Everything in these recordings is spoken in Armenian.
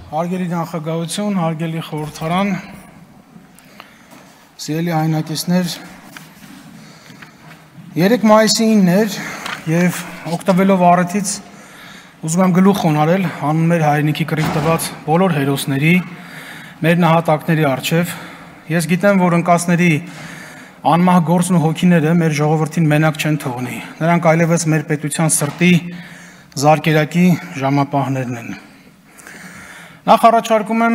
Հարգելի նախագահություն, հարգելի խորհրդարան, սիրելի հայրենակիցներ, 3 մայիսի 9-ն էր եւ օգտվելով առիթից ուզում եմ գլուխ խոնարհել հանուն մեր հայրենիքի կռիվ տված բոլոր հերոսների, մեր նահատակների առջև։ Ես գիտեմ, որ ընկածների անմահ գործն ու հոգիները մեր ժողովրդին մենակ չեն թողնի։ Նրանք այլևս մեր պետության սրտի զարկերակի ժամապահներն են։ Նախ առաջարկում եմ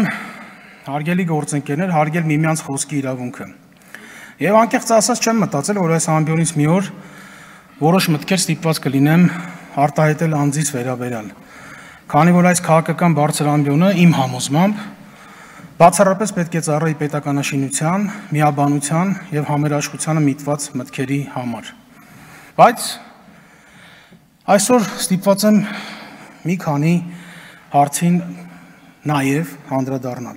հարգելի գործընկերներ, հարգել միմյանց խոսքի իրավունքը։ Եվ անկեղծ ասած չեմ մտածել, որ այս ամբիոնից մի օր որոշ մտքեր ստիպված կլինեմ արտահայտել անձից վերաբերյալ։ Քանի որ այս քաղաքական բարձր ամբիոնը իմ համոզմամբ բացառապես պետք է ծառայի պետականաշինության, միաբանության եւ համերաշխությանը միտված մտքերի համար։ Բայց այսօր ստիպված եմ մի քանի հարցին նաև անդրադառնալ։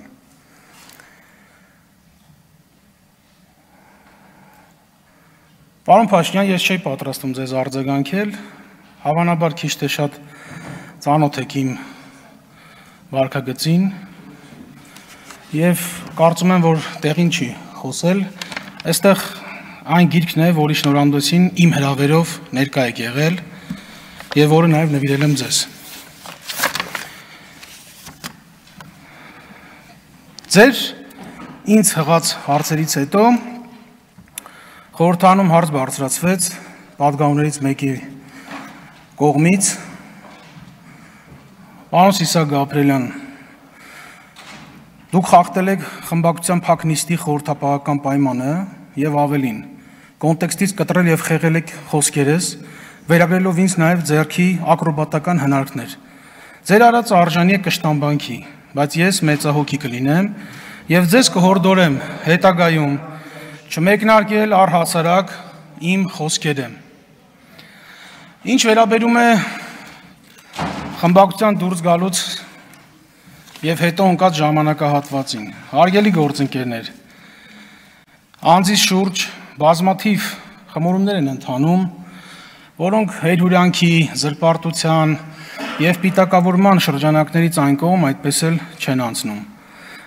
Պարոն Փաշինյան, ես չէի պատրաստում ձեզ արձագանքել, հավանաբար քիչ թե շատ ծանոթ եք իմ վարքագծին եւ կարծում եմ, որ տեղին չի խոսել։ Այստեղ այն գիրքն է, որի շնորհանդեսին իմ հրավերով ներկա եք եղել եւ որը նաև նվիրել եմ ձեզ։ Ձեր ինձ հղած հարցերից հետո խորհրդարանում հարց բարձրացվեց պատգամներից մեկի կողմից, պարոն Սիսակ Գաբրելյան, դուք խախտել եք խմբակցության փակ նիստի խորհրդապահական պայմանը եւ ավելին, կոնտեքստից կտրել եւ խեղել եք խոսքերս, վերագրելով ինձ նաեւ ձեռքի ակրոբատական հնարքներ։ Ձեր արած արժանի է կշտամբանքի, բայց ես մեծահոգի կլինեմ եւ ձեզ կհորդորեմ հետագայում չմեկնարկել առհասարակ իմ խոսքերը։ Ինչ վերաբերում է խմբակցության դուրս գալուց եւ հետո ընկած ժամանակահատվածին, հարգելի գործընկերներ, անձիս շուրջ բազմաթիվ խմորումներ են ընթանում, որոնք հերհուրանքի, զրպարտության եւ պիտակավորման շրջանակներից այն կողմ այդպես էլ չեն անցնում։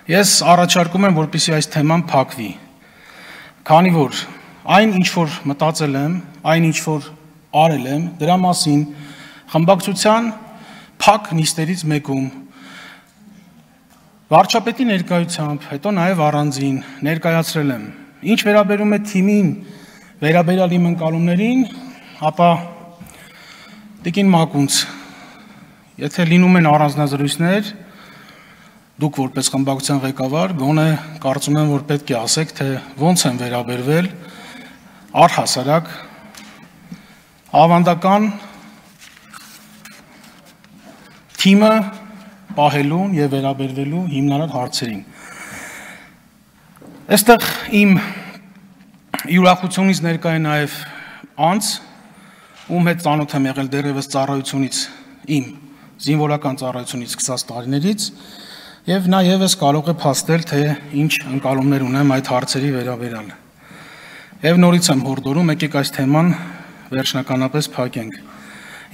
Ես առաջարկում եմ, որպեսզի այս թեման փակվի, քանի որ այն ինչ որ մտածել եմ, այն ինչ որ արել եմ, դրա մասին խմբակցության փակ նիստերից մեկում վարչապետի ներկայությամբ, հետո նաեւ առանձին ներկայացրել եմ։ Ինչ վերաբերում է թիմին վերաբերյալ իմ ընկալումներին, ապա տիկին Մակունց, եթե լինում են առանձնազրույցներ, դուք որպես խմբակցության ղեկավար, գոնե կարծում եմ, որ պետք է ասեք, թե ոնց են վերաբերվել առհասարակ ավանդական թիմը պահելուն եւ վերաբերվելու հիմնարար հարցերին։ Այստեղ իմ յուրախությունից ներկա է նաեւ անձ, ում հետ ծանոթ եմ եղել դեռևս ծառայությունից, իմ զինվորական ծառայությունից սկսած տարիներից, եւ նա եւս կարող է փաստել, թե ինչ ընկալումներ ունեմ այդ հարցերի վերաբերյալ։ Եվ նորից եմ հորդորում, եկեք այս թեման վերջնականապես փակենք։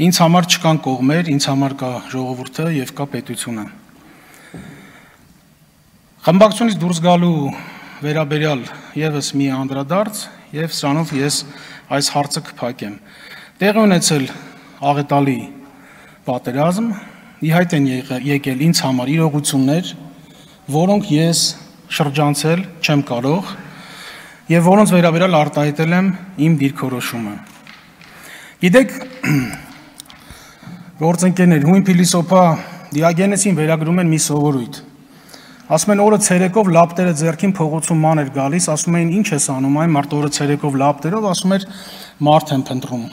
Ինձ համար չկան կողմեր, ինձ համար կա ժողովուրդը եւ կա պետությունը։ Խմբակցությունից դուրս գալու վերաբերյալ եւս մի անդրադարձ եւ սրանով ես այս հարցը կփակեմ։ Տեղի ունեցել աղետալի պատերազմ, իհայտ են եկել ինձ համար իրողություններ, որոնք ես շրջանցել չեմ կարող եւ որոնց վերաբերյալ արտահայտել եմ իմ դիրքորոշումը։ Գիտեք, գործընկերներ, հույն փիլիսոփա Դիոգենեսին վերագրում են մի սովորույթ։ Ասում են օրը ցերեկով լապտերը ձեռքին փողոցում ման էր գալիս, ասում էին ինչ ես անում, այն մարդ օրը ցերեկով լապտերով, ասում էր մարդ եմ փնտրում։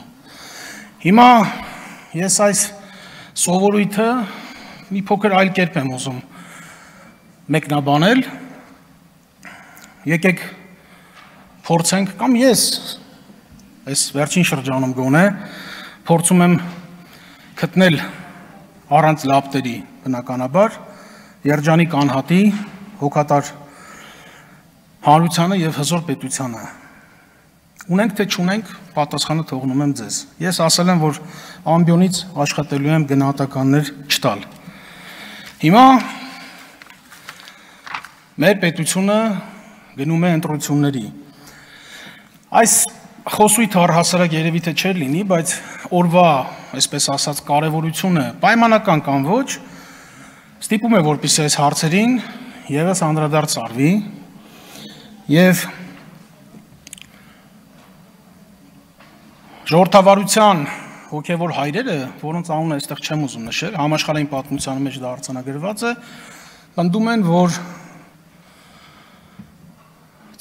Հիմա ես այս սովորույթը մի փոքր այլ կերպ եմ ուզում մեկնաբանել, եկեք փորձենք, կամ ես այս վերջին շրջանում գոնե փորձում եմ գտնել առանց լապտերի բնականաբար երջանիկ անհատի, հոգատար հանրությանը եւ հզոր պետությանը։ Ունենք թե չունենք, պատասխանը թողնում եմ ձեզ։ Ես ասել եմ, որ ամբիոնից աշխատելու եմ գնահատականներ չտալ։ Հիմա Մեր պետությունը գնում է ընտրությունների։ Այս խոսույթը առհասարակ երևի թե չէր լինի, բայց օրվա, այսպես ասած, կարևորությունը պայմանական կամ ոչ, ստիպում է, որպեսզի այս հարցերին ևս անդրադարձ արվի եւ ժողովրդավարության հոգևոր հայրերը, որոնց անունը այստեղ չեմ ուզում նշել, համաշխարհային պատմության մեջ դա արձանագրված է, պնդում են, որ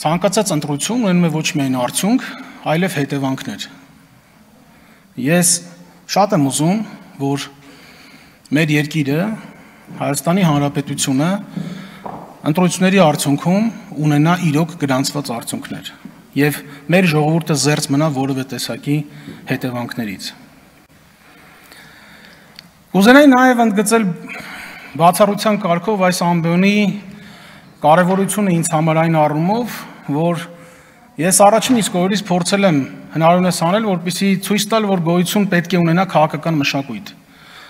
ցանկացած ընտրություն ունենում է ոչ միայն արդյունք, այլև հետևանքներ։ Ես շատ եմ ուզում, որ մեր երկիրը, Հայաստանի Հանրապետությունը ընտրությունների արդյունքում ունենա իրոք գրանցված արդյունքներ եւ մեր ժողովուրդը զերծ մնա որևէ տեսակի հետևանքներից։ Կուզենայի նաեւ ընդգծել բացառության կարգով այս ամբիոնի կարևորությունը ինձ համար այն առումով, որ ես առաջին իսկ օրից փորձել եմ հնարավորինս անել, որպեսզի ցույց տալ, որ գոյություն պետք է ունենա քաղաքական մշակույթ։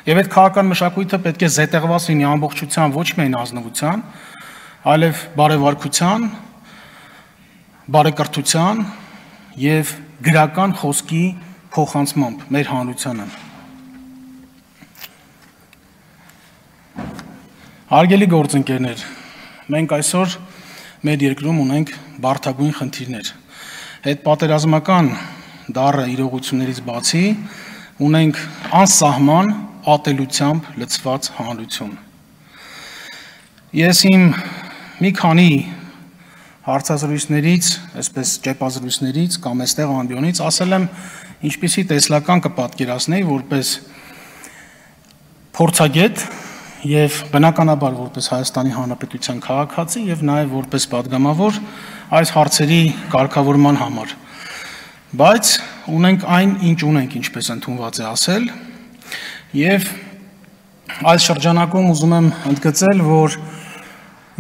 Եվ այդ քաղաքական մշակույթը պետք է զետեղված լինի ամբողջությամբ ոչ միայն ազնվության, այլև բարևարկության, բարեկրթության եւ գրական խոսքի փոխանցմամբ մեր հանրությանը։ Հարգելի գործընկերներ, մենք այսօր մեր երկրում ունենք բարդագույն խնդիրներ։ Հետպատերազմական դառը իրողություններից բացի ունենք անսահման ատելությամբ լցված հանրություն։ Ես իմ մի քանի հարցազրույցներից, այսպես ճեպազրույցներից կամ այստեղ ամբիոնից ասել եմ, ինչպիսի տեսլական կպատկերացնեի որպես փորձագետ եւ բնականաբար որպես Հայաստանի Հանրապետության քաղաքացի եւ նաեւ որպես падգամավոր այս հարցերի կարգավորման համար։ Բայց ունենք այն, ինչ ունենք, ինչպես ընդունված է ասել, եւ այս շրջանակում ուզում եմ ընդգծել, որ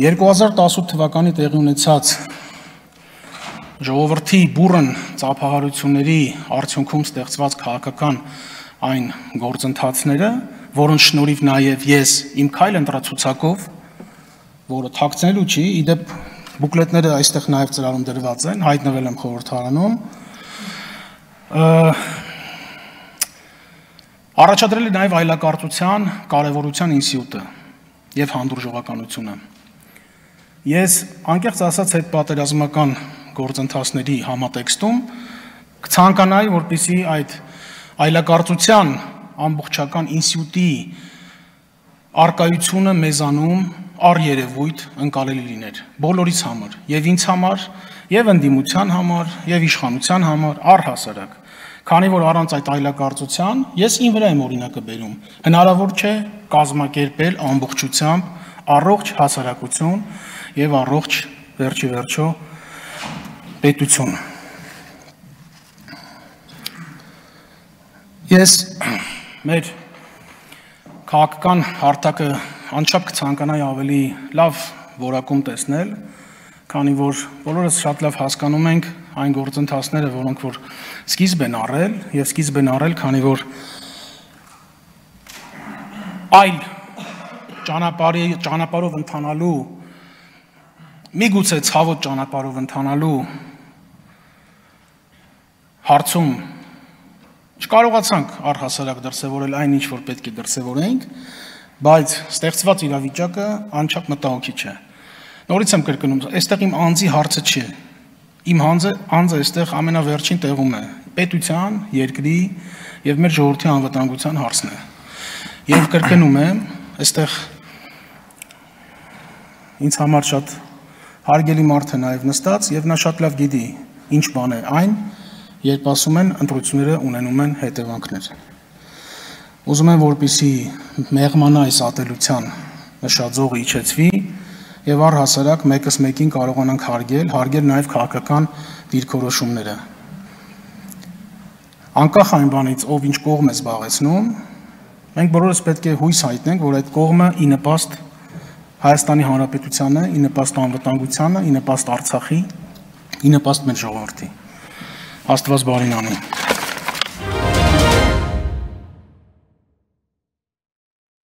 2018 թվականի տեղի ունեցած ժողովրդի բուռն ծափահարությունների արդյունքում ստեղծված քաղաքական այն գործընթացները, որոնց շնորհիվ նաև ես իմ քայլ ընտրացուցակով, որը թաքցնելու չի, իդեպ բուկլետները այստեղ նաև ծրարում դրված են, հայտնվել եմ խորհրդարանում, առաջադրել է նաև այլակարգության կարևորության ինստիտուտը եւ հանդուրժողականությունը։ Ես անկեղծ ասած հետպատերազմական գործընթացների համատեքստում կցանկանայի, որպեսզի այդ այլակարգության ամբողջական ինստիտուտի արկայությունը մեզանում առերևույթ ընկալելի լիներ բոլորիս համար, եւ ինձ համար, եւ ընդդիմության համար, եւ իշխանության համար առհասարակ, քանի որ առանց այդ այլակարգության ես ին վրա եմ օրինակը բերում, հնարավոր չէ կազմակերպել ամբողջությամբ առողջ հասարակություն եւ առողջ վերջի վերջո պետություն։ Ես մեր քաղաքական հարթակը անչափ կցանկանայի ավելի լավ որակում տեսնել, քանի որ բոլորս շատ լավ հասկանում ենք այն գործընթացները, որոնք որ սկիզբ են առել եւ սկիզբ են առել, քանի որ այլ ճանապարհով ընթանալու միգուցե ցավոտ ճանապարհով ընթանալու հարցում չկարողացանք առհասարակ դրսևորել այն, ինչ որ պետք է դրսևորենք, բայց ստեղծված իրավիճակը անչափ մտահոգիչ է։ Նորից եմ կրկնում, այստեղ իմ անձի հարցը չէ։ Իմ անձը այստեղ ամենավերջին տեղում է։ Պետության, երկրի եւ մեր ժողովրդի անվտանգության հարցն է։ Եվ կրկնում եմ, այստեղ ինձ համար շատ հարգելի մարդ է նաեւ նստած եւ նա շատ լավ գիտի ինչ բան է այն, երբ ասում են ընտրությունները ունենում են հետևանքներ։ Ուզում եմ, որպեսզի մեղմանա այս ատելության նշաձողը իջեցվի եւ առհասարակ մեկս մեկին կարողանանք հարգել նաեւ քաղաքական դիրքորոշումները։ Անկախ այն բանից, ով ինչ կողմ է զբաղեցնում, մենք բոլորս պետք է հույս հայտնենք, որ այդ կողմը ի նպաստ Հայաստանի Հանրապետությանը, ի նպաստ անվտանգությանը, ի նպաստ Արցախի, ի նպաստ մեր ժողովրդի։ Աստված բարին անի։